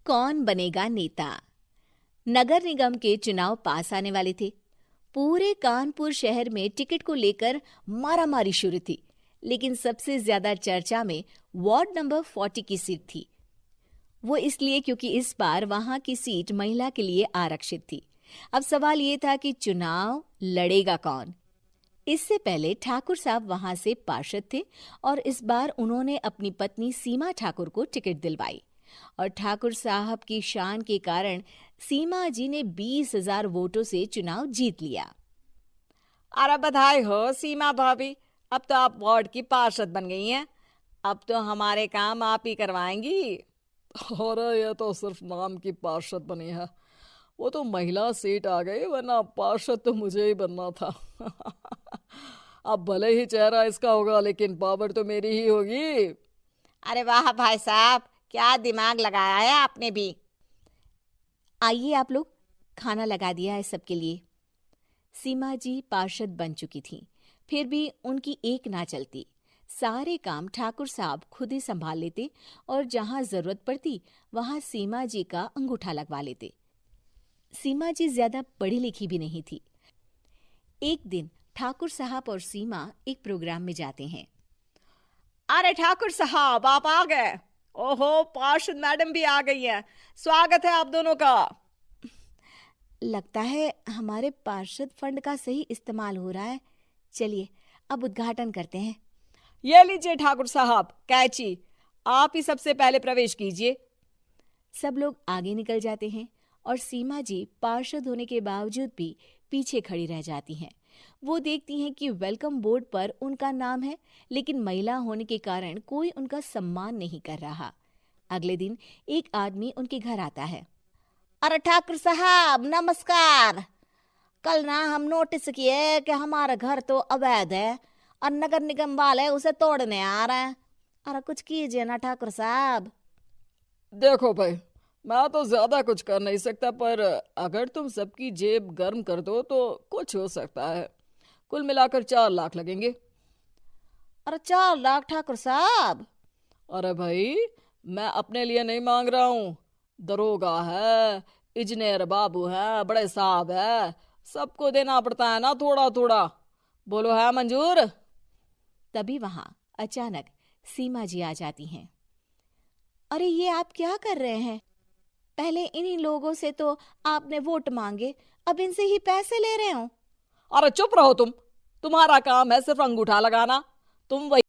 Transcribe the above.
कौन बनेगा नेता। नगर निगम के चुनाव पास आने वाले थे। पूरे कानपुर शहर में टिकट को लेकर मारामारी शुरू थी, लेकिन सबसे ज्यादा चर्चा में वार्ड नंबर 40 की सीट थी। वो इसलिए क्योंकि इस बार वहां की सीट महिला के लिए आरक्षित थी। अब सवाल ये था कि चुनाव लड़ेगा कौन। इससे पहले ठाकुर साहब वहां से पार्षद थे और इस बार उन्होंने अपनी पत्नी सीमा ठाकुर को टिकट दिलवाई और ठाकुर साहब की शान के कारण सीमा जी ने 20,000 वोटों से चुनाव जीत लिया। अरे बधाई हो सीमा भाभी, अब तो आप वार्ड की पार्षद बन गई हैं। अब तो हमारे काम आप ही करवाएंगी। अरे ये तो सिर्फ नाम की पार्षद बनी है, वो तो महिला सीट आ गई, वरना पार्षद तो मुझे ही बनना था। अब भले ही चेहरा इसका होगा, लेकिन पावर तो मेरी ही होगी। अरे वाह भाई साहब, क्या दिमाग लगाया है आपने भी। आइए आप लोग, खाना लगा दिया है सबके लिए। सीमा जी पार्षद बन चुकी थीं, फिर भी उनकी एक ना चलती। सारे काम ठाकुर साहब खुद ही संभाल लेते और जहां जरूरत पड़ती वहां सीमा जी का अंगूठा लगवा लेते। सीमा जी ज्यादा पढ़ी लिखी भी नहीं थी। एक दिन ठाकुर साहब और सीमा एक प्रोग्राम में जाते हैं। अरे ठाकुर साहब, आप आ गए। ओहो, पार्षद मैडम भी आ गई हैं। स्वागत है आप दोनों का। लगता है हमारे पार्षद फंड का सही इस्तेमाल हो रहा है। चलिए अब उद्घाटन करते हैं। ये लीजिए ठाकुर साहब कैची, आप ही सबसे पहले प्रवेश कीजिए। सब लोग आगे निकल जाते हैं और सीमा जी पार्षद होने के बावजूद भी पीछे खड़ी रह जाती हैं। वो देखती हैं कि वेलकम बोर्ड पर उनका नाम है, लेकिन महिला होने के कारण कोई उनका सम्मान नहीं कर रहा। अगले दिन एक आदमी उनके घर आता है। अरे ठाकुर साहब नमस्कार। कल ना हम नोटिस किए कि हमारा घर तो अवैध है और नगर निगम वाले उसे तोड़ने आ रहे हैं। अरे कुछ कीजिए ना ठाकुर साहब। देखो भाई, मैं तो ज्यादा कुछ कर नहीं सकता, पर अगर तुम सबकी जेब गर्म कर दो तो कुछ हो सकता है। कुल मिलाकर 4 लाख लगेंगे। अरे 4 लाख ठाकुर साहब? अरे भाई, मैं अपने लिए नहीं मांग रहा हूँ। दरोगा है, इंजीनियर बाबू है, बड़े साहब है, सबको देना पड़ता है ना थोड़ा थोड़ा। बोलो है मंजूर? तभी वहां अचानक सीमा जी आ जाती हैं। अरे ये आप क्या कर रहे हैं? पहले इन्हीं लोगों से तो आपने वोट मांगे, अब इनसे ही पैसे ले रहे हो। अरे चुप रहो तुम, तुम्हारा काम है सिर्फ अंगूठा लगाना। तुम वही